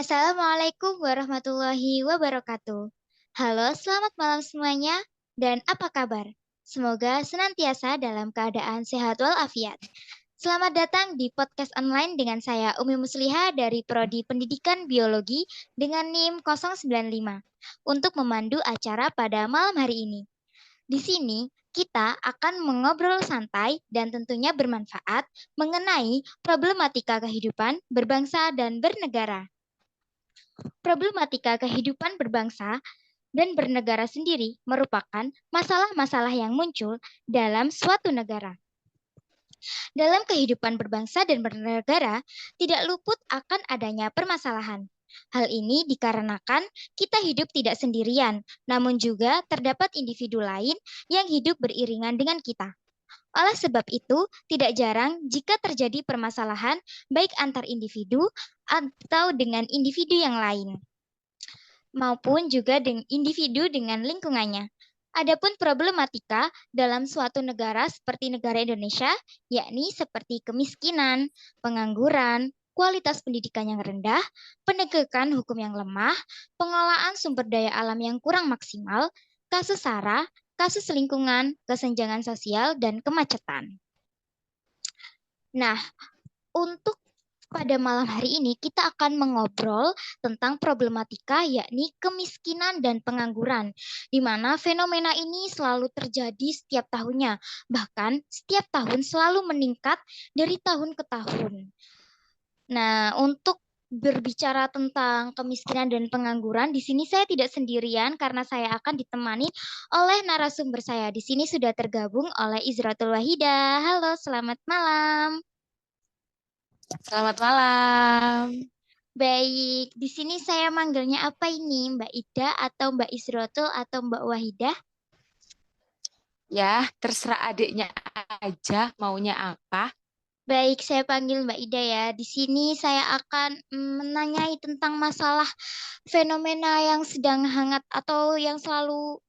Assalamualaikum warahmatullahi wabarakatuh. Halo, selamat malam semuanya. Dan apa kabar? Semoga senantiasa dalam keadaan sehat walafiat. Selamat datang di podcast online dengan saya Umi Musliha dari Prodi Pendidikan Biologi dengan NIM 095 untuk memandu acara pada malam hari ini. Di sini kita akan mengobrol santai dan tentunya bermanfaat mengenai problematika kehidupan berbangsa dan bernegara. Problematika kehidupan berbangsa dan bernegara sendiri merupakan masalah-masalah yang muncul dalam suatu negara. Dalam kehidupan berbangsa dan bernegara, tidak luput akan adanya permasalahan. Hal ini dikarenakan kita hidup tidak sendirian, namun juga terdapat individu lain yang hidup beriringan dengan kita. Oleh sebab itu, tidak jarang jika terjadi permasalahan baik antar individu atau dengan individu yang lain maupun juga dengan individu dengan lingkungannya. Adapun problematika dalam suatu negara seperti negara Indonesia, yakni seperti kemiskinan, pengangguran, kualitas pendidikan yang rendah, penegakan hukum yang lemah, pengelolaan sumber daya alam yang kurang maksimal, kasus SARA, kasus lingkungan, kesenjangan sosial, dan kemacetan. Nah, untuk pada malam hari ini kita akan mengobrol tentang problematika yakni kemiskinan dan pengangguran, di mana fenomena ini selalu terjadi setiap tahunnya, bahkan setiap tahun selalu meningkat dari tahun ke tahun. Nah, untuk berbicara tentang kemiskinan dan pengangguran, di sini saya tidak sendirian karena saya akan ditemani oleh narasumber saya. Di sini sudah tergabung oleh Izratul Wahida. Halo, selamat malam. Selamat malam. Baik, di sini saya manggilnya apa ini? Mbak Ida atau Mbak Isrotul atau Mbak Wahidah? Ya, terserah adiknya aja maunya apa. Baik, saya panggil Mbak Ida ya. Di sini saya akan menanyai tentang masalah fenomena yang sedang hangat atau yang selalu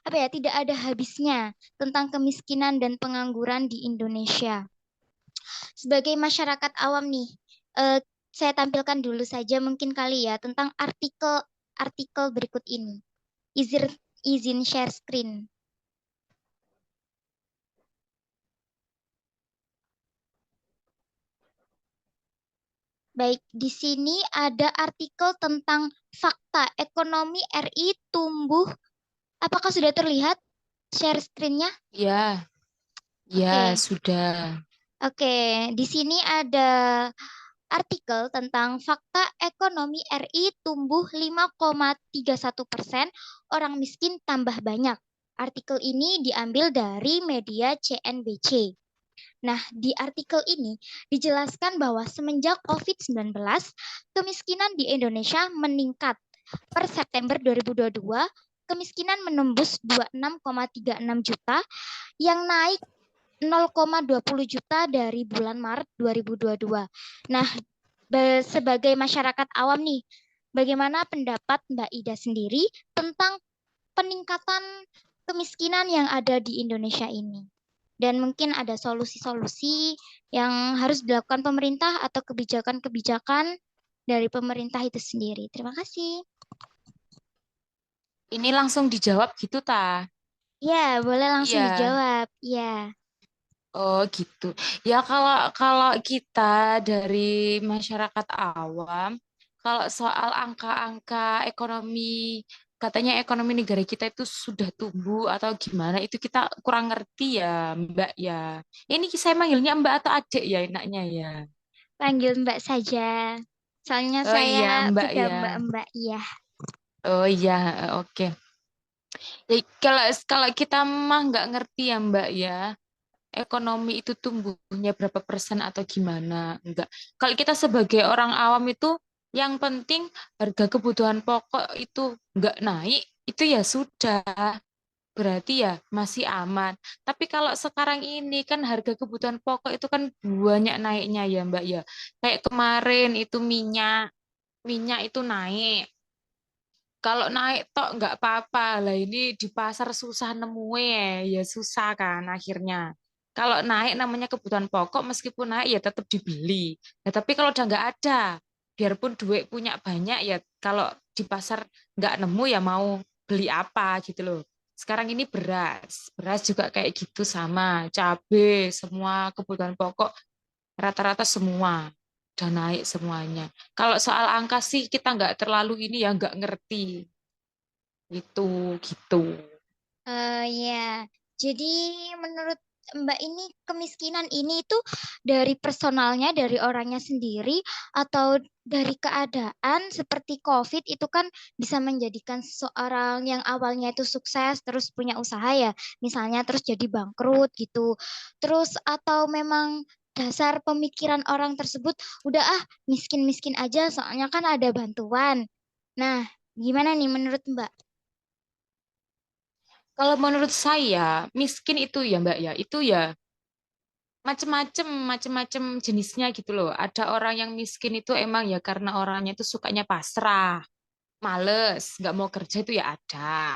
apa ya, tidak ada habisnya tentang kemiskinan dan pengangguran di Indonesia. Sebagai masyarakat awam nih, eh, saya tampilkan dulu saja mungkin kali ya tentang artikel berikut ini. Izin izin share screen. Baik, di sini ada artikel tentang fakta ekonomi RI tumbuh. Apakah sudah terlihat share screen-nya? Ya, ya Oke. sudah. Oke, di sini ada artikel tentang fakta ekonomi RI tumbuh 5,31%, orang miskin tambah banyak. Artikel ini diambil dari media CNBC. Nah, di artikel ini dijelaskan bahwa semenjak COVID-19, kemiskinan di Indonesia meningkat. Per September 2022, kemiskinan menembus 26,36 juta yang naik 0,20 juta dari bulan Maret 2022. Nah, sebagai masyarakat awam nih, bagaimana pendapat Mbak Ida sendiri tentang peningkatan kemiskinan yang ada di Indonesia ini? Dan mungkin ada solusi-solusi yang harus dilakukan pemerintah atau kebijakan-kebijakan dari pemerintah itu sendiri. Terima kasih. Ini langsung dijawab gitu ta? Ya, boleh langsung Iya. dijawab. Ya, Oh gitu. Ya kalau kalau kita dari masyarakat awam, kalau soal angka-angka ekonomi, katanya ekonomi negara kita itu sudah tumbuh atau gimana, itu kita kurang ngerti ya, Mbak ya. Ini saya manggilnya Mbak atau Adik ya enaknya ya. panggil Mbak saja. Soalnya Oh saya iya, Mbak sudah ya. Mbak-mbak. Iya. Oh iya, oke. Ya, kalau kita mah nggak ngerti ya Mbak ya, ekonomi itu tumbuhnya berapa persen atau gimana? Enggak. Kalau kita sebagai orang awam itu, yang penting harga kebutuhan pokok itu nggak naik, itu ya sudah, berarti ya masih aman. Tapi kalau sekarang ini kan harga kebutuhan pokok itu kan banyak naiknya ya Mbak ya. Kayak kemarin itu minyak itu naik. Kalau naik tok nggak apa-apa lah, ini di pasar susah nemu ya susah kan akhirnya. Kalau naik namanya kebutuhan pokok, meskipun naik ya tetap dibeli. Nah, tapi kalau udah nggak ada, biarpun duit punya banyak ya kalau di pasar nggak nemu ya mau beli apa gitu loh. Sekarang ini beras juga kayak gitu sama, cabai, semua kebutuhan pokok rata-rata semua udah naik semuanya. Kalau soal angka sih kita nggak terlalu ini ya nggak ngerti itu gitu. Ya, jadi menurut Mbak ini kemiskinan ini itu dari personalnya, dari orangnya sendiri, atau dari keadaan seperti COVID itu kan bisa menjadikan seseorang yang awalnya itu sukses terus punya usaha ya, misalnya terus jadi bangkrut gitu. Terus atau memang dasar pemikiran orang tersebut udah miskin-miskin aja soalnya kan ada bantuan. Nah, gimana nih menurut Mbak? Kalau menurut saya miskin itu ya Mbak ya itu ya macem-macem jenisnya gitu loh. Ada orang yang miskin itu emang ya karena orangnya itu sukanya pasrah, males, nggak mau kerja itu ya ada.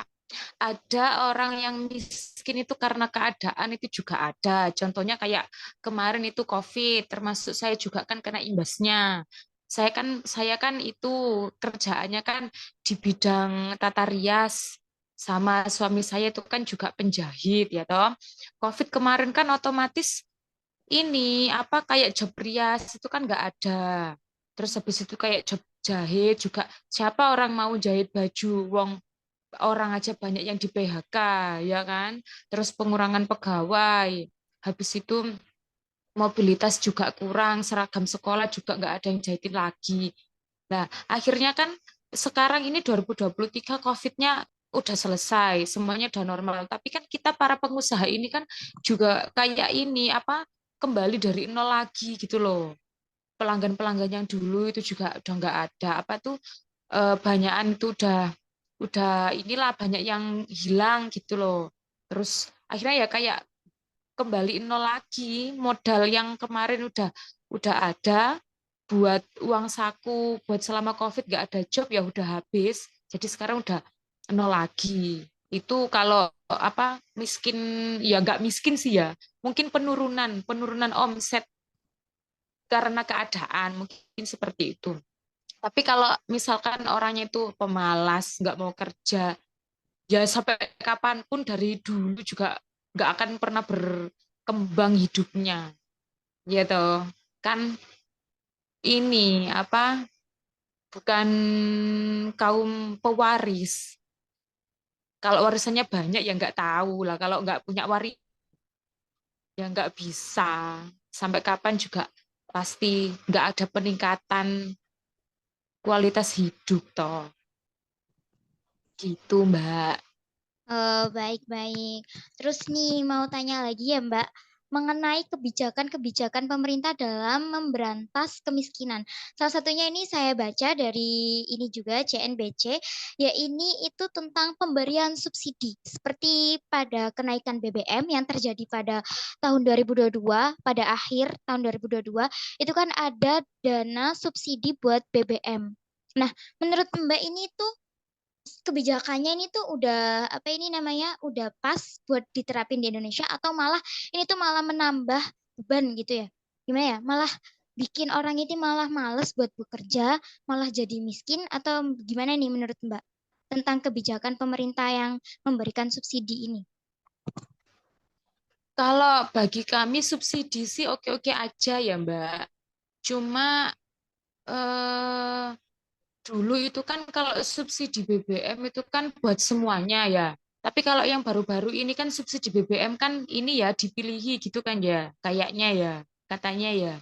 Ada orang yang miskin itu karena keadaan itu juga ada. Contohnya kayak kemarin itu COVID, termasuk saya juga kan kena imbasnya. Saya kan itu kerjaannya kan di bidang tata rias sama suami saya itu kan juga penjahit ya toh. COVID kemarin kan otomatis ini apa kayak job rias itu kan nggak ada. Terus habis itu kayak job jahit juga siapa orang mau jahit baju wong orang aja banyak yang di PHK ya kan. Terus pengurangan pegawai. Habis itu mobilitas juga kurang, seragam sekolah juga nggak ada yang jahitin lagi. Nah, akhirnya kan sekarang ini 2023 COVID-nya udah selesai, semuanya udah normal. Tapi kan kita para pengusaha ini kan juga kayak ini apa kembali dari nol lagi gitu loh. Pelanggan-pelanggan yang dulu itu juga udah nggak ada. Apa tuh banyakan itu udah inilah banyak yang hilang gitu loh. Terus akhirnya ya kayak kembali nol lagi. Modal yang kemarin udah ada buat uang saku buat selama COVID nggak ada job ya udah habis. Jadi sekarang udah nol lagi. Itu kalau apa miskin ya nggak miskin sih ya. Mungkin penurunan penurunan omset karena keadaan mungkin seperti itu. Tapi kalau misalkan orangnya itu pemalas, nggak mau kerja, ya sampai kapanpun dari dulu juga nggak akan pernah berkembang hidupnya. Ya toh, kan ini apa bukan kaum pewaris. Kalau warisannya banyak ya nggak tahu lah. Kalau nggak punya waris ya nggak bisa. Sampai kapan juga pasti nggak ada peningkatan kualitas hidup toh. Gitu Mbak. Baik-baik. Terus nih mau tanya lagi ya Mbak, mengenai kebijakan-kebijakan pemerintah dalam memberantas kemiskinan. Salah satunya ini saya baca dari ini juga CNBC, ya ini itu tentang pemberian subsidi. Seperti pada kenaikan BBM yang terjadi pada tahun 2022, pada akhir tahun 2022, itu kan ada dana subsidi buat BBM. Nah, menurut Mbak ini tuh kebijakannya ini tuh udah apa ini namanya udah pas buat diterapin di Indonesia atau malah ini tuh malah menambah beban gitu ya? Gimana ya? Malah bikin orang itu malah males buat bekerja, malah jadi miskin atau gimana nih menurut Mbak tentang kebijakan pemerintah yang memberikan subsidi ini? Kalau bagi kami subsidi sih oke-oke aja ya Mbak. Cuma eh, dulu itu kan kalau subsidi BBM itu kan buat semuanya ya. Tapi kalau yang baru-baru ini kan subsidi BBM kan ini ya dipilihi gitu kan ya. Kayaknya ya, katanya ya.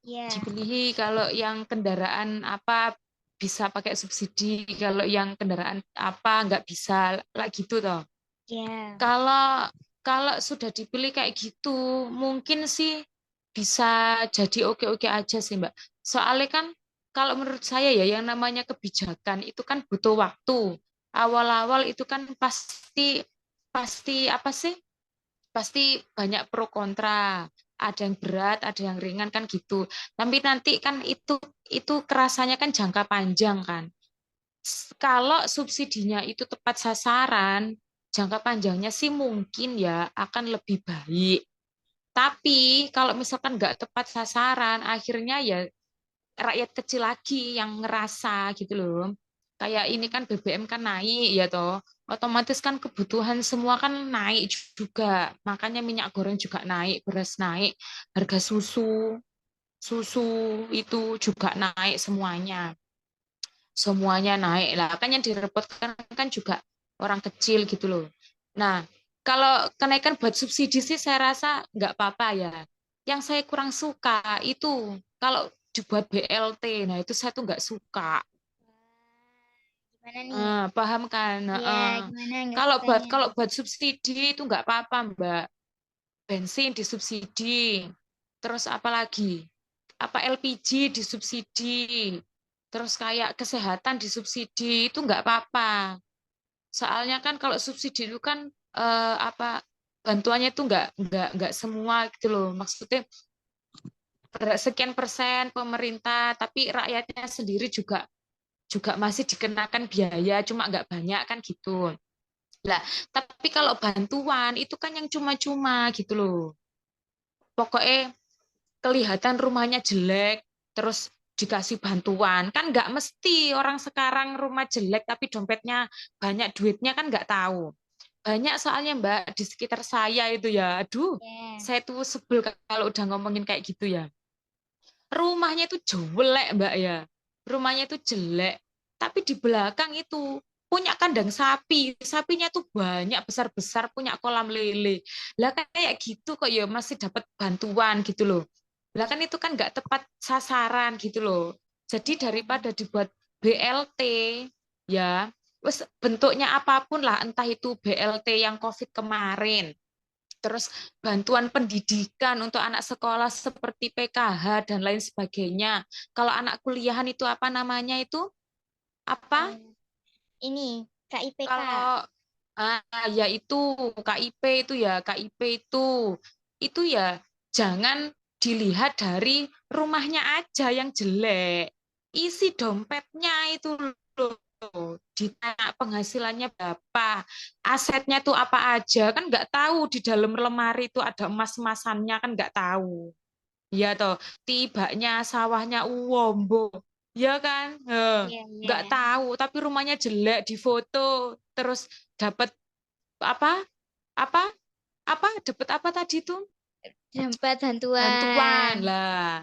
Ya, Dipilihi kalau yang kendaraan apa bisa pakai subsidi, kalau yang kendaraan apa nggak bisa lah gitu toh. ya. Kalau kalau sudah dipilih kayak gitu, mungkin sih bisa jadi oke-oke aja sih, Mbak. Soalnya kan kalau menurut saya ya yang namanya kebijakan itu kan butuh waktu. Awal-awal itu kan pasti pasti apa sih? Pasti banyak pro kontra. Ada yang berat, ada yang ringan kan gitu. Tapi nanti kan itu kerasanya kan jangka panjang kan. Kalau subsidinya itu tepat sasaran, jangka panjangnya sih mungkin ya akan lebih baik. Tapi kalau misalkan nggak tepat sasaran, akhirnya ya rakyat kecil lagi yang ngerasa gitu loh. Kayak ini kan BBM kan naik ya toh, otomatis kan kebutuhan semua kan naik juga. Makanya minyak goreng juga naik, beras naik, harga susu, susu itu juga naik semuanya. Semuanya naik lah. Kan yang direpotkan kan juga orang kecil gitu loh. Nah, kalau kenaikan buat subsidi sih saya rasa nggak apa-apa ya. Yang saya kurang suka itu kalau dibuat BLT, nah itu saya tuh nggak suka. Gimana nih? Paham kan? Iya, gimana nggak Kalau buat sukanya? kalau buat subsidi itu nggak apa-apa, Mbak. Bensin disubsidi, terus apa lagi? Apa LPG disubsidi, terus kayak kesehatan disubsidi itu nggak apa-apa. Soalnya kan kalau subsidi itu kan apa bantuannya itu nggak semua gitu loh. Maksudnya sekian persen pemerintah, tapi rakyatnya sendiri juga juga masih dikenakan biaya, cuma nggak banyak kan gitu. Lah, tapi kalau bantuan itu kan yang cuma-cuma gitu loh. Pokoknya kelihatan rumahnya jelek, terus dikasih bantuan. Kan nggak mesti orang sekarang rumah jelek tapi dompetnya banyak duitnya kan nggak tahu. Banyak soalnya Mbak di sekitar saya itu ya. Aduh, Ya. saya tuh sebel kalau udah ngomongin kayak gitu ya. Rumahnya itu jelek Mbak ya. Rumahnya itu jelek. Tapi di belakang itu punya kandang sapi. Sapinya tuh banyak besar-besar punya kolam lele. Lah kayak gitu kok ya masih dapat bantuan gitu loh. Lah kan itu kan nggak tepat sasaran gitu loh. Jadi daripada dibuat BLT ya, wes bentuknya apapun lah, entah itu BLT yang COVID kemarin, terus bantuan pendidikan untuk anak sekolah seperti PKH dan lain sebagainya. Kalau anak kuliahan itu apa namanya itu? Apa? Eh, ini KIPK. Kalau ya itu KIP itu ya, KIP itu ya jangan dilihat dari rumahnya aja yang jelek. Isi dompetnya itu loh. Ditanya penghasilannya berapa, asetnya tuh apa aja, kan nggak tahu di dalam lemari itu ada emas-emasannya kan nggak tahu. Ya toh, tibanya sawahnya Uwombo, ya kan? Iya, iya. Nggak tahu, tapi rumahnya jelek di foto, terus dapat apa? Apa? Apa? Dapat apa tadi tuh? Dapat Bantuan bantuan. lah.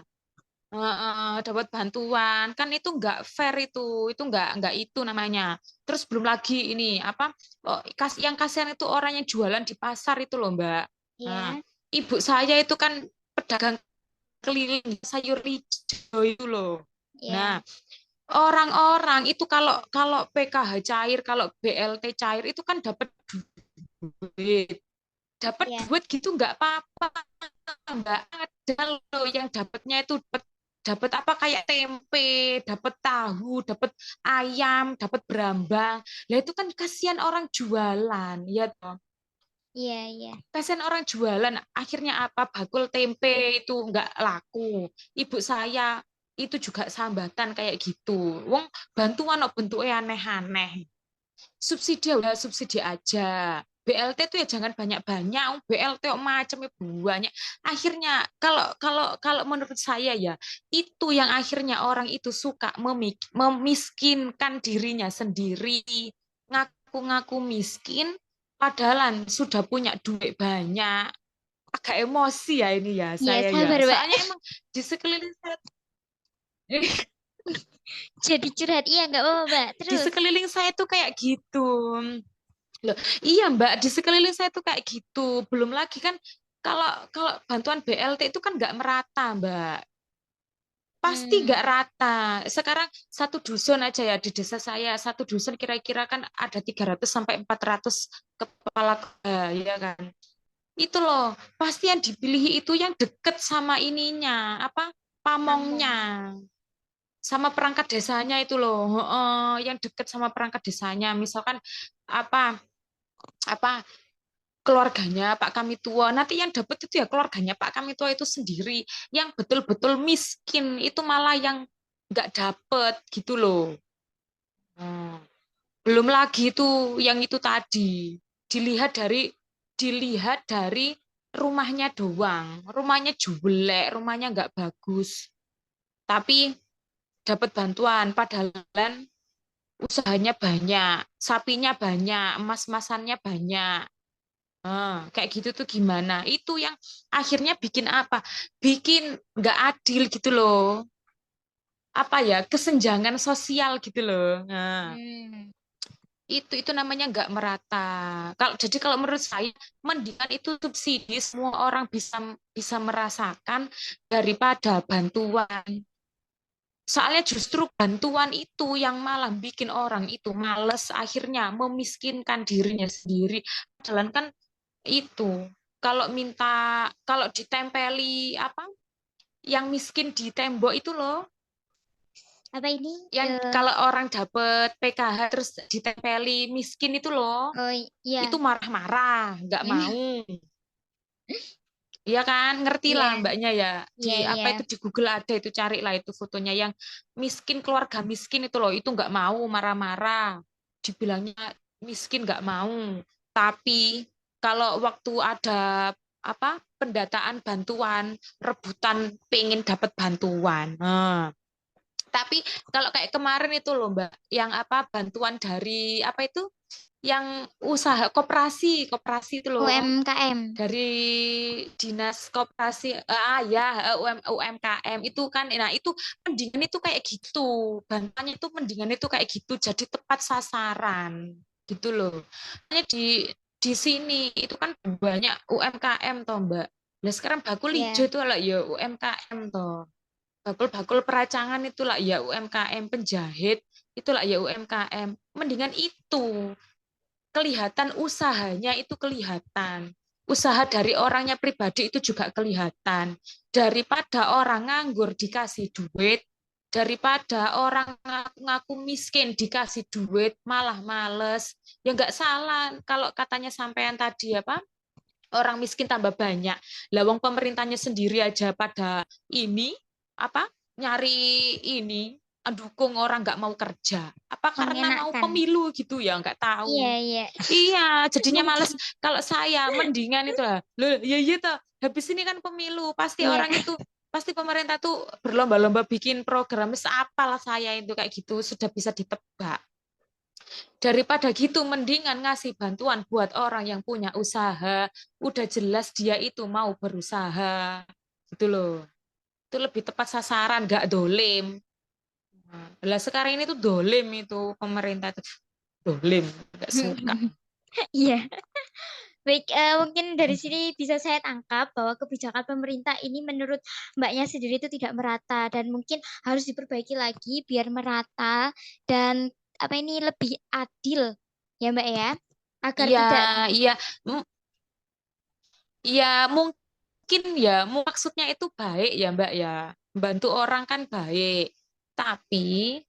Dapat bantuan kan itu nggak fair itu nggak itu namanya. Terus belum lagi ini apa? Oh, yang kasihan itu orang yang jualan di pasar itu loh Mbak. Nah, Iya, ibu saya itu kan pedagang keliling sayur hijau itu loh. iya, Nah, orang-orang itu kalau kalau PKH cair, kalau BLT cair itu kan dapat duit. Dapat iya. duit gitu nggak apa-apa, nggak ada loh yang dapatnya itu dapat dapat apa kayak tempe, dapat tahu, dapat ayam, dapat berambang. Lah itu kan kasihan orang jualan, ya toh. Iya, iya. Kasihan orang jualan, akhirnya apa? Bakul tempe itu nggak laku. Ibu saya itu juga sambatan kayak gitu. Wong bantuan kok bentuknya aneh-aneh. Subsidi udah subsidi aja. BLT itu ya jangan banyak-banyak. BLT kok macamnya banyak. Akhirnya kalau kalau kalau menurut saya ya itu yang akhirnya orang itu suka memiskinkan dirinya sendiri, ngaku-ngaku miskin, padahal sudah punya duit banyak. Agak emosi ya ini ya Iya, saya ya. sabar, Mbak. Soalnya emang di sekeliling saya Jadi curhat. Iya, nggak apa-apa, Mbak. di Terus. sekeliling saya tuh kayak gitu. Loh, iya Mbak, di sekeliling saya tuh kayak gitu. Belum lagi kan kalau kalau bantuan BLT itu kan nggak merata, Mbak. Pasti Hmm, nggak rata. Sekarang satu dusun aja ya di desa saya, satu dusun kira-kira kan ada 300 sampai 400 kepala keluarga, ya kan. Itu loh, pasti yang dipilih itu yang deket sama ininya, apa? kamu. Pamongnya, sama perangkat desanya itu loh. Yang deket sama perangkat desanya. Misalkan apa apa keluarganya Pak Kami Tua. Nanti yang dapat itu ya keluarganya Pak Kami Tua itu sendiri. Yang betul-betul miskin itu malah yang nggak dapet gitu loh. Hmm. Belum lagi itu yang itu tadi dilihat dari rumahnya doang. Rumahnya jelek, rumahnya nggak bagus. Tapi dapat bantuan, padahal usahanya banyak, sapinya banyak, emas-emasannya banyak. Kayak gitu tuh gimana? Itu yang akhirnya bikin apa? Bikin nggak adil gitu loh. Apa ya? Kesenjangan sosial gitu loh. Nah, Hmm. itu namanya nggak merata. Kalau menurut saya mendingan itu subsidi semua orang bisa bisa merasakan daripada bantuan. Soalnya justru bantuan itu yang malah bikin orang itu males akhirnya memiskinkan dirinya sendiri. Padahal kan itu kalau ditempeli apa yang miskin di tembok itu loh, Apa ini? yang kalau orang dapet PKH terus ditempeli miskin itu loh, Oh itu iya. marah-marah, nggak mau. Iya kan, ngerti Iya, lah mbaknya ya. Di iya, iya. apa itu di Google ada itu carilah itu fotonya yang miskin keluarga miskin itu loh, itu nggak mau marah-marah. Dibilangnya miskin nggak mau. Tapi kalau waktu ada apa pendataan bantuan, rebutan pengen dapat bantuan. Tapi kalau kayak kemarin itu loh Mbak, yang apa bantuan dari apa itu, yang usaha koperasi, koperasi itu loh UMKM. dari dinas koperasi ya UMKM itu kan, nah itu mendingan itu kayak gitu, bantuannya itu mendingan itu kayak gitu jadi tepat sasaran gitu loh. Hanya di sini itu kan banyak UMKM toh Mbak. Nah sekarang bakul hijau Iya. itu lah ya UMKM toh, bakul-bakul peracangan itulah ya UMKM, penjahit itulah ya UMKM, mendingan itu kelihatan usahanya itu kelihatan. Usaha dari orangnya pribadi itu juga kelihatan. Daripada orang nganggur dikasih duit, daripada orang ngaku-ngaku miskin dikasih duit, malah males. Ya nggak salah kalau katanya sampean tadi apa, orang miskin tambah banyak. Lawang pemerintahnya sendiri aja pada ini apa nyari ini dukung orang nggak mau kerja. Apa karena mau Mengenakan. pemilu gitu ya nggak Iya, tahu. iya. Iya, jadinya males. Mungkin. Kalau saya mendingan itu lah. Loh, ya iya toh. Habis ini kan pemilu, pasti Iya. orang itu pasti pemerintah tuh berlomba-lomba bikin program. Apalah saya itu kayak gitu sudah bisa ditebak. Daripada gitu mendingan ngasih bantuan buat orang yang punya usaha, udah jelas dia itu mau berusaha. Gitu loh. Itu lebih tepat sasaran, nggak dolim. Nah, sekarang ini tuh dolim itu pemerintah tuh dolim, nggak suka. Iya. Baik, mungkin dari sini bisa saya tangkap bahwa kebijakan pemerintah ini menurut Mbaknya sendiri itu tidak merata dan mungkin harus diperbaiki lagi biar merata dan apa ini lebih adil ya Mbak ya, agar Iya, tidak. iya, iya mungkin ya maksudnya itu baik ya Mbak ya, bantu orang kan baik, tapi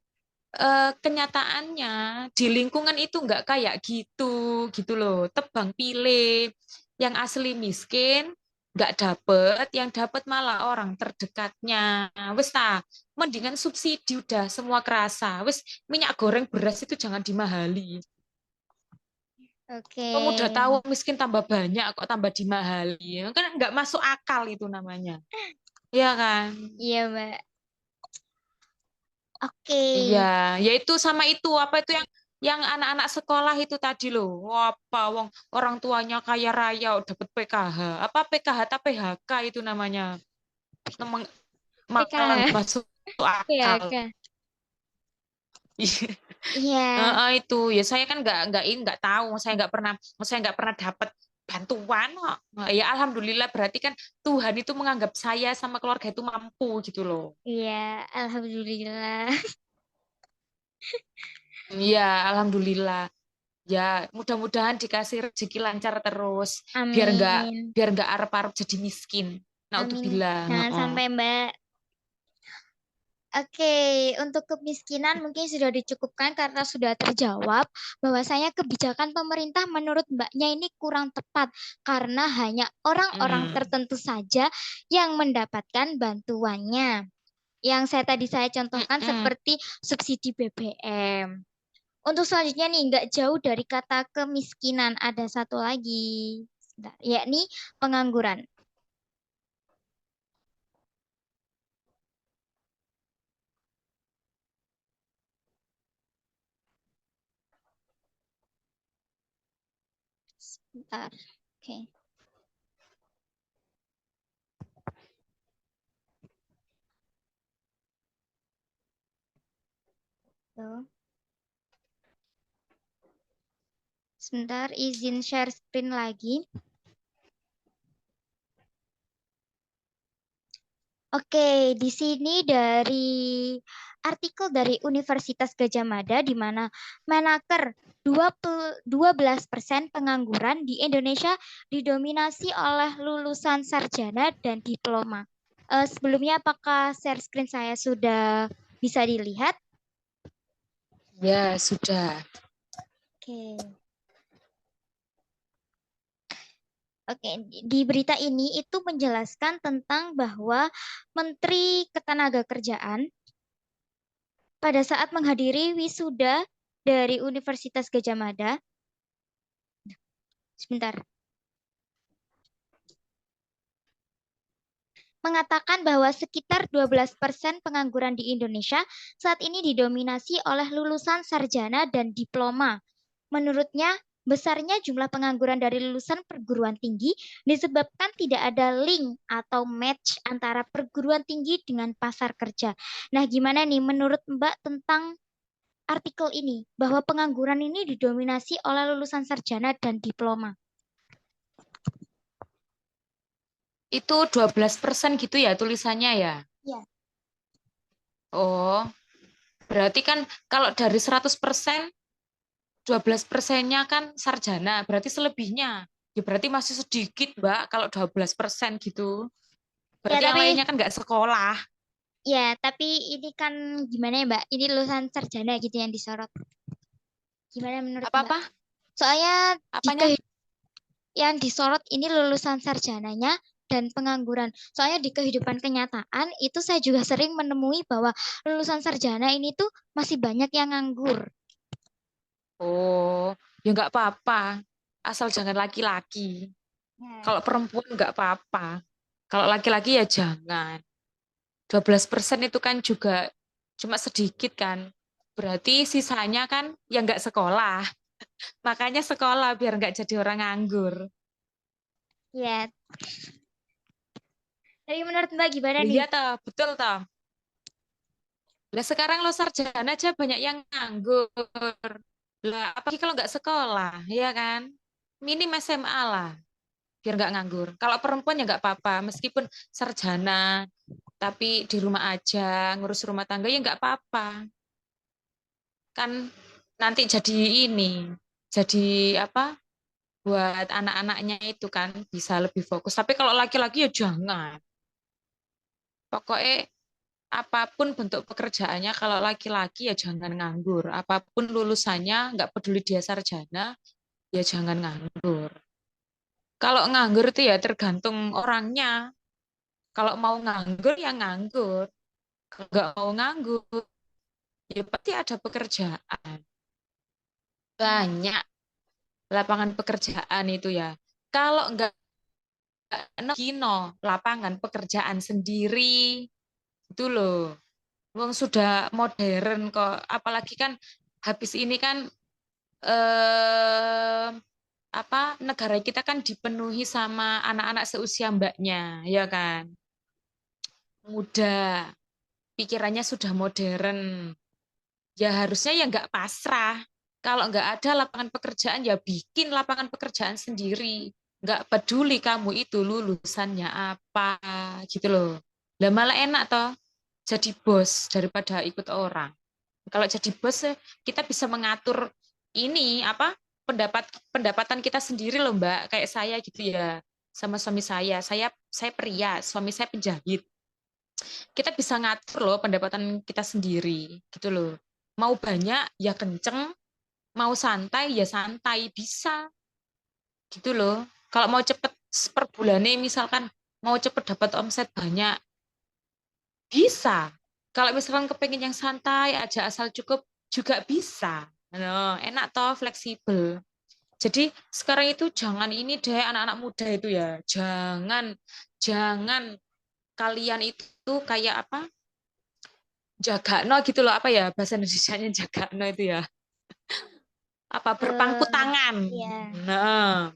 kenyataannya di lingkungan itu nggak kayak gitu gitu loh, tebang pilih, yang asli miskin nggak dapet, yang dapet malah orang terdekatnya. Wes ta, mendingan subsidi udah semua kerasa, wes minyak goreng beras itu jangan dimahali. Oke. Kamu udah tahu miskin tambah banyak kok tambah dimahali. Kan nggak masuk akal itu namanya. Iya kan? Iya Mbak. Oke. Iya, yaitu sama itu apa itu yang anak-anak sekolah itu tadi loh. Apa wong orang tuanya kaya raya dapat PKH. Apa PKH atau PHK itu namanya. Nemang- Malah nggak PKH. masuk Ya, akal. Kak. Iya. Itu ya saya kan nggak tahu, saya nggak pernah dapat bantuan kok. Nah, ya alhamdulillah berarti kan Tuhan itu menganggap saya sama keluarga itu mampu gitu loh. Iya, alhamdulillah. Iya alhamdulillah. Ya mudah-mudahan dikasih rezeki lancar terus, biar nggak Amin. biar nggak arep-arep jadi miskin. Amin. Naudzubillah. Jangan Heeh. sampai Mbak. Oke, untuk kemiskinan mungkin sudah dicukupkan karena sudah terjawab bahwasanya kebijakan pemerintah menurut Mbaknya ini kurang tepat karena hanya orang-orang Hmm. tertentu saja yang mendapatkan bantuannya. Saya contohkan Mm-mm. seperti subsidi BBM. Untuk selanjutnya nih, nggak jauh dari kata kemiskinan ada satu lagi, sebentar, yakni pengangguran. Bentar. Oke. Tuh. Sebentar, izin share screen lagi. Oke, di sini dari artikel dari Universitas Gadjah Mada di mana Menaker 12% pengangguran di Indonesia didominasi oleh lulusan sarjana dan diploma. Sebelumnya apakah share screen saya sudah bisa dilihat? Ya, sudah. Oke. Oke, di berita ini itu menjelaskan tentang bahwa Menteri Ketenagakerjaan pada saat menghadiri wisuda dari Universitas Gadjah Mada, sebentar, mengatakan bahwa sekitar 12% pengangguran di Indonesia saat ini didominasi oleh lulusan sarjana dan diploma. Menurutnya, besarnya jumlah pengangguran dari lulusan perguruan tinggi disebabkan tidak ada link atau match antara perguruan tinggi dengan pasar kerja. Nah, gimana nih menurut Mbak tentang artikel ini bahwa pengangguran ini didominasi oleh lulusan sarjana dan diploma? Itu 12% gitu ya tulisannya ya? Ya. Oh, berarti kan kalau dari 100%, 12%-nya kan sarjana, berarti selebihnya. Ya berarti masih sedikit, Mbak, kalau 12% gitu. Ya, Berarti yang tapi lainnya kan nggak sekolah. ini kan gimana ya Mbak? Ini lulusan sarjana gitu yang disorot. Gimana menurut Mbak? Apa-apa? Soalnya di Apanya? yang disorot ini lulusan sarjananya dan pengangguran. Soalnya di kehidupan kenyataan itu saya juga sering menemui bahwa lulusan sarjana ini tuh masih banyak yang nganggur. Oh, ya nggak apa-apa. Asal jangan laki-laki. Nah, Kalau perempuan nggak apa-apa. Kalau laki-laki ya jangan. 12% itu kan juga cuma sedikit kan. Berarti sisanya kan yang nggak sekolah. Makanya sekolah biar nggak jadi orang nganggur. ya. Tapi menurut Mbak gimana nih? Iya toh, betul toh. Lah sekarang lo sarjana aja banyak yang nganggur. Lah apalagi kalau nggak sekolah, ya kan? Minim SMA lah, biar nggak nganggur. Kalau perempuan ya nggak apa-apa, meskipun sarjana, tapi di rumah aja, ngurus rumah tangga ya nggak apa-apa. Kan nanti jadi ini, jadi apa? Buat anak-anaknya itu kan bisa lebih fokus. Tapi kalau laki-laki ya jangan. Pokoknya apapun bentuk pekerjaannya, kalau laki-laki ya jangan nganggur. Apapun lulusannya, nggak peduli dia sarjana, ya jangan nganggur. Kalau nganggur itu ya tergantung orangnya. Kalau mau nganggur ya nganggur. Kalau nggak mau nganggur, ya pasti ada pekerjaan. Banyak lapangan pekerjaan itu ya. Kalau nggak kino, lapangan pekerjaan sendiri, itu loh. Wong sudah modern kok. Apalagi kan habis ini kan eh, apa negara kita kan dipenuhi sama anak-anak seusia mbaknya, ya kan? Muda, pikirannya sudah modern. Ya harusnya ya nggak pasrah. Kalau nggak ada lapangan pekerjaan ya bikin lapangan pekerjaan sendiri. Nggak peduli kamu itu lulusannya apa gitu loh. Lah malah enak toh jadi bos daripada ikut orang. Kalau jadi bos kita bisa mengatur ini apa pendapatan kita sendiri loh Mbak. Kayak saya gitu ya sama suami saya. Saya pria, suami saya penjahit. Kita bisa ngatur loh pendapatan kita sendiri gitu loh. Mau banyak ya kenceng, mau santai ya santai bisa gitu loh. Kalau mau cepet per bulannya misalkan mau cepet dapat omset banyak bisa. Kalau misalkan kepengen yang santai aja asal cukup juga bisa. No, enak toh fleksibel. Jadi sekarang itu jangan ini deh anak-anak muda itu ya. Jangan jangan kalian itu kayak apa? Jagakno gitu loh apa ya bahasa Indonesianya jagakno itu ya. Apa berpangku Eh, tangan. ya. Nah,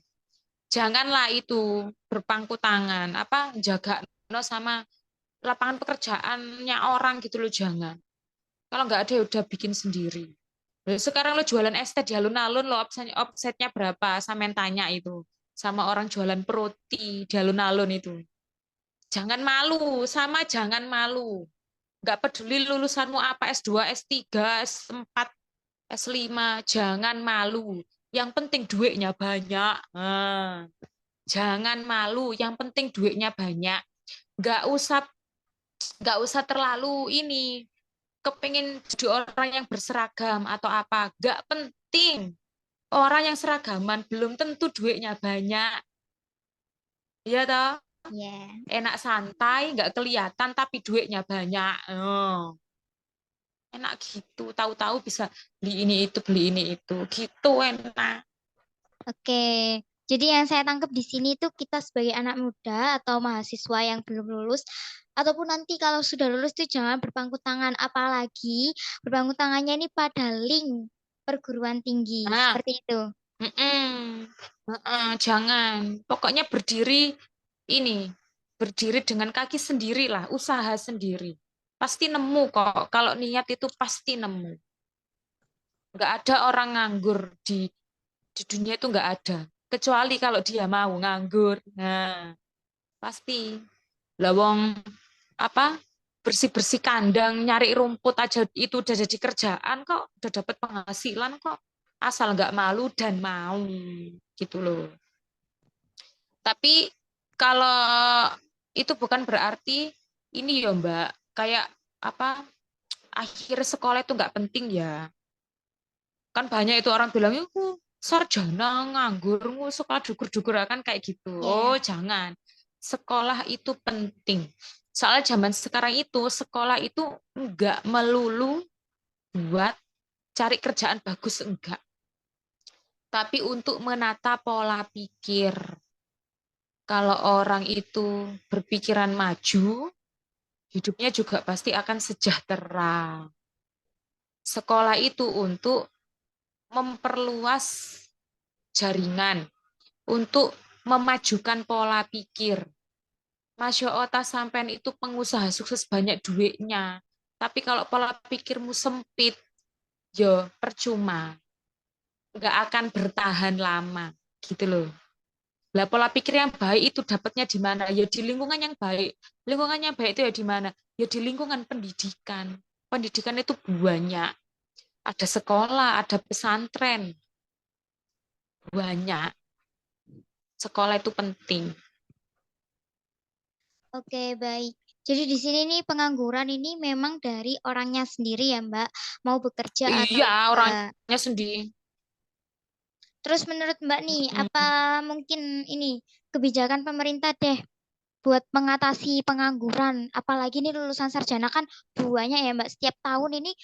Janganlah itu berpangku tangan, apa jaga no sama lapangan pekerjaannya orang gitu loh, jangan. Kalau nggak ada ya udah bikin sendiri. Loh, sekarang lo jualan es teh di alun-alun lo offsetnya berapa? Sampean tanya itu sama orang jualan roti di alun-alun itu. Jangan malu, sama jangan malu. Nggak peduli lulusanmu apa, S2, S3, S4, S5, jangan malu. Yang penting duitnya banyak. Jangan malu, yang penting duitnya banyak. Nggak usah nggak usah terlalu ini kepingin jadi orang yang berseragam atau apa. Nggak penting. Orang yang seragaman belum tentu duitnya banyak. Iya toh? Ya. Enak santai, nggak kelihatan tapi duitnya banyak. Oh, enak gitu. Tahu-tahu bisa beli ini itu. Gitu enak. Oke, jadi yang saya tangkap di sini tuh kita sebagai anak muda atau mahasiswa yang belum lulus, ataupun nanti kalau sudah lulus tuh jangan berpangku tangan, apalagi berpangku tangannya ini pada link perguruan tinggi, Nah, seperti itu. mm-mm. Jangan. Pokoknya berdiri ini, berdiri dengan kaki sendiri lah, usaha sendiri. Pasti nemu kok. Kalau niat itu pasti nemu. Nggak ada orang nganggur di dunia itu nggak ada. Kecuali kalau dia mau nganggur. Nah, pasti. Lawong apa bersih-bersih kandang, nyari rumput aja itu udah jadi kerjaan kok, udah dapat penghasilan kok. Asal nggak malu dan mau gitu loh. Tapi kalau itu bukan berarti ini ya Mbak, kayak apa akhir sekolah itu nggak penting ya. Kan banyak itu orang bilang, itu sarjana nganggur, sekolah dukur-dukur kan kayak gitu. Oh, Ya, jangan. Sekolah itu penting. Soalnya zaman sekarang itu sekolah itu nggak melulu buat cari kerjaan bagus enggak, tapi untuk menata pola pikir. Kalau orang itu berpikiran maju, hidupnya juga pasti akan sejahtera. Sekolah itu untuk memperluas jaringan, untuk memajukan pola pikir. Masya Allah, sampean itu pengusaha sukses banyak duitnya. Tapi kalau pola pikirmu sempit, yo percuma. Nggak akan bertahan lama. Gitu loh. Lah pola pikir yang baik itu dapatnya di mana? Ya di lingkungan yang baik. Lingkungan yang baik itu ya di mana? Ya di lingkungan pendidikan. Pendidikan itu banyak. Ada sekolah, ada pesantren. Banyak. Sekolah itu penting. oke baik. Jadi di sini nih pengangguran ini memang dari orangnya sendiri ya Mbak, mau bekerja atau Iya, enggak. orangnya sendiri. Terus menurut Mbak nih, apa Mm-mm. mungkin ini kebijakan pemerintah deh buat mengatasi pengangguran. Apalagi nih lulusan sarjana kan banyak ya Mbak. Setiap tahun ini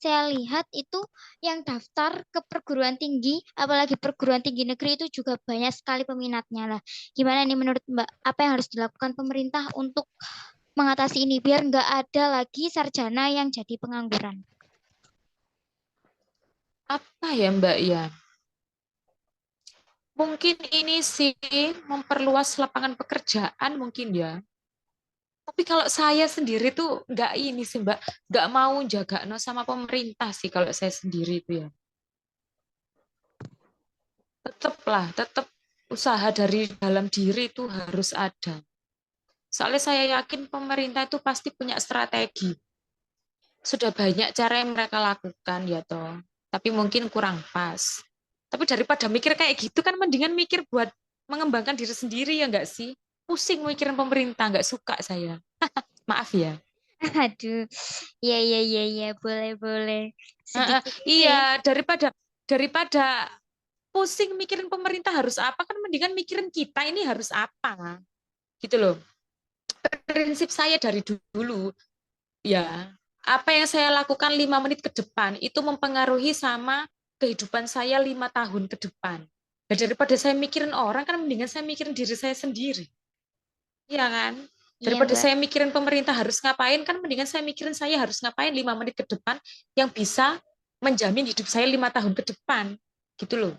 saya lihat itu yang daftar ke perguruan tinggi, apalagi perguruan tinggi negeri itu juga banyak sekali peminatnya lah. Gimana nih menurut Mbak, apa yang harus dilakukan pemerintah untuk mengatasi ini biar nggak ada lagi sarjana yang jadi pengangguran? Apa ya Mbak ya? Mungkin ini sih memperluas lapangan pekerjaan mungkin ya. Tapi kalau saya sendiri tuh nggak ini sih Mbak, nggak mau jaga no sama pemerintah sih kalau saya sendiri itu ya. Tetap usaha dari dalam diri itu harus ada. Soalnya saya yakin pemerintah itu pasti punya strategi. Sudah banyak cara yang mereka lakukan ya toh. Tapi mungkin kurang pas. Tapi daripada mikir kayak gitu kan mendingan mikir buat mengembangkan diri sendiri ya nggak sih? Pusing mikirin pemerintah, nggak suka saya. Maaf ya. Aduh, iya iya iya iya boleh boleh. Sedikit ini ya. Iya, daripada daripada pusing mikirin pemerintah harus apa, kan mendingan mikirin kita ini harus apa. Gitu loh. Prinsip saya dari dulu, ya, apa yang saya lakukan 5 menit ke depan itu mempengaruhi sama kehidupan saya 5 tahun ke depan. Dan daripada saya mikirin orang, kan mendingan saya mikirin diri saya sendiri. Iya kan? Iya Daripada Mbak. saya mikirin pemerintah harus ngapain, kan mendingan saya mikirin saya harus ngapain 5 menit ke depan yang bisa menjamin hidup saya 5 tahun ke depan. Gitu loh.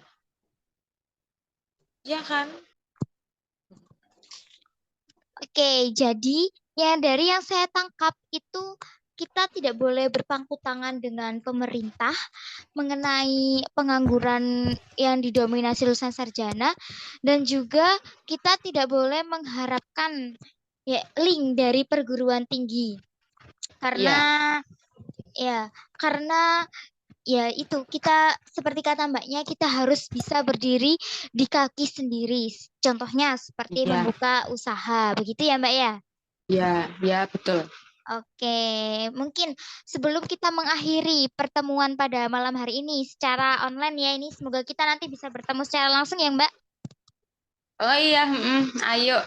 Iya kan? Oke, jadi dari yang saya tangkap itu kita tidak boleh berpangku tangan dengan pemerintah mengenai pengangguran yang didominasi lulusan sarjana dan juga kita tidak boleh mengharapkan link dari perguruan tinggi karena Iya, ya karena ya itu kita seperti kata mbaknya kita harus bisa berdiri di kaki sendiri. Contohnya seperti iya, membuka usaha, begitu ya mbak ya? iya, iya betul. Oke, mungkin sebelum kita mengakhiri pertemuan pada malam hari ini secara online ya ini semoga kita nanti bisa bertemu secara langsung ya mbak. Oh iya, ayo.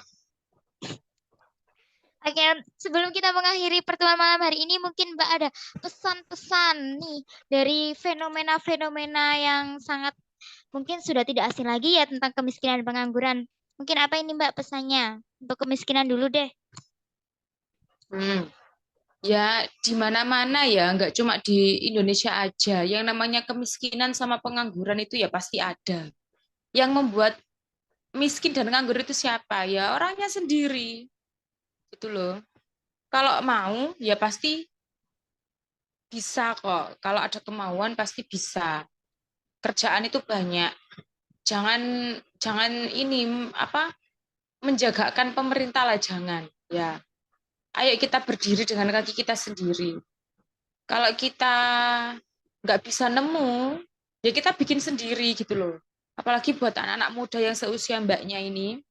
Oke, sebelum kita mengakhiri pertemuan malam hari ini, mungkin Mbak ada pesan-pesan nih dari fenomena-fenomena yang sangat mungkin sudah tidak asing lagi ya tentang kemiskinan dan pengangguran. Mungkin apa ini Mbak pesannya? Untuk kemiskinan dulu deh. Hmm. Ya, di mana-mana ya, nggak cuma di Indonesia aja. Yang namanya kemiskinan sama pengangguran itu ya pasti ada. Yang membuat miskin dan nganggur itu siapa? Ya orangnya sendiri, gitu loh. Kalau mau, ya pasti bisa kok. Kalau ada kemauan pasti bisa. Kerjaan itu banyak. Jangan jangan ini apa menjagakan pemerintah lah jangan. Ya, ayo kita berdiri dengan kaki kita sendiri. Kalau kita nggak bisa nemu, ya kita bikin sendiri gitu loh. Apalagi buat anak-anak muda yang seusia mbaknya ini,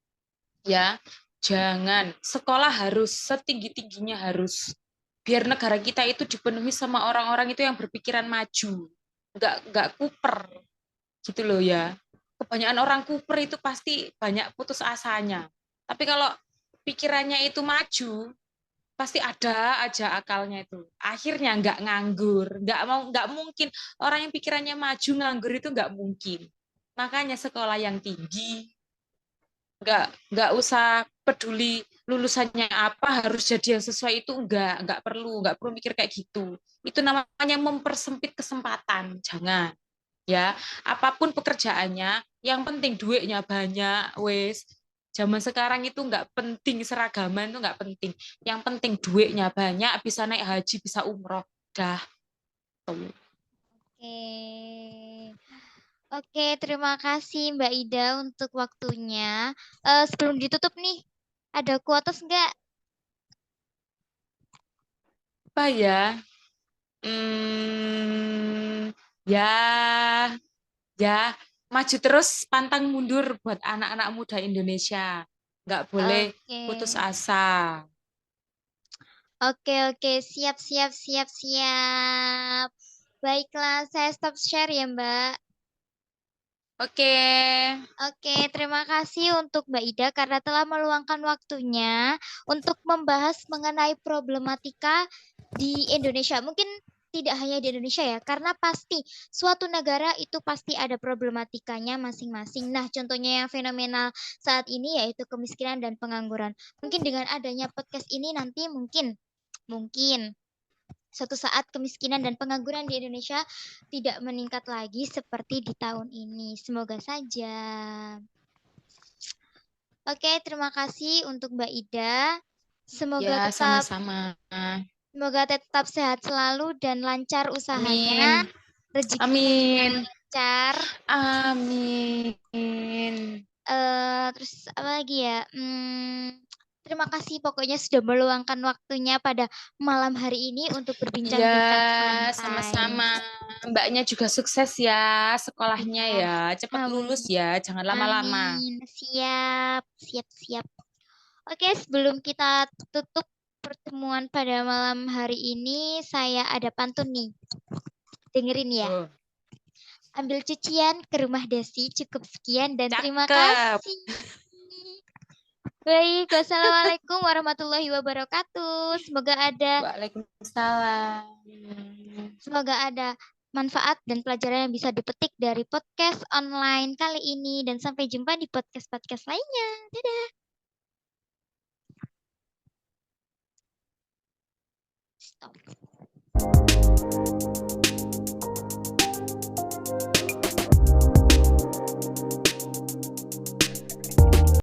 ya jangan sekolah harus setinggi-tingginya harus biar negara kita itu dipenuhi sama orang-orang itu yang berpikiran maju, nggak kuper gitu loh ya. Kebanyakan orang kuper itu pasti banyak putus asanya. Tapi kalau pikirannya itu maju, pasti ada aja akalnya itu. Akhirnya nggak nganggur, nggak mungkin orang yang pikirannya maju nganggur itu nggak mungkin. Makanya sekolah yang tinggi, nggak usah peduli lulusannya apa harus jadi yang sesuai itu nggak perlu mikir kayak gitu. Itu namanya mempersempit kesempatan, jangan ya apapun pekerjaannya yang penting duitnya banyak wes zaman sekarang itu nggak penting seragaman itu nggak penting yang penting duitnya banyak bisa naik haji bisa umroh dah tuh. Oke. Oke, terima kasih Mbak Ida untuk waktunya. Sebelum ditutup nih, ada quotes nggak? Apa ya hmm, ya ya maju terus pantang mundur buat anak-anak muda Indonesia nggak boleh Oke. putus asa. Oke, siap, siap, siap, siap. Baiklah, saya stop share ya, Mbak. Oke. Oke, terima kasih untuk Mbak Ida karena telah meluangkan waktunya untuk membahas mengenai problematika di Indonesia. Mungkin tidak hanya di Indonesia ya, karena pasti suatu negara itu pasti ada problematikanya masing-masing. Nah, contohnya yang fenomenal saat ini yaitu kemiskinan dan pengangguran. Mungkin dengan adanya podcast ini nanti mungkin suatu saat kemiskinan dan pengangguran di Indonesia tidak meningkat lagi seperti di tahun ini. Semoga saja. Oke, terima kasih untuk Mbak Ida. Semoga Ya, tetap sama-sama. semoga tetap sehat selalu dan lancar usahanya, Amin. rezekinya juga Amin. lancar. Amin. Terus apa lagi ya? Terima kasih pokoknya sudah meluangkan waktunya pada malam hari ini untuk Ya, berbincang-bincang santai. sama-sama. Mbaknya juga sukses ya sekolahnya Ya, ya. Cepat lulus amin. ya, jangan lama-lama. Amin. Siap, siap, siap. Oke, sebelum kita tutup pertemuan pada malam hari ini, saya ada pantun nih. Dengerin ya. Oh, Ambil cucian ke rumah Desi, cukup sekian dan terima cakep. kasih. Baik, wassalamualaikum warahmatullahi wabarakatuh. Waalaikumsalam. Semoga ada manfaat dan pelajaran yang bisa dipetik dari podcast online kali ini dan sampai jumpa di podcast-podcast lainnya. Dadah. Stop.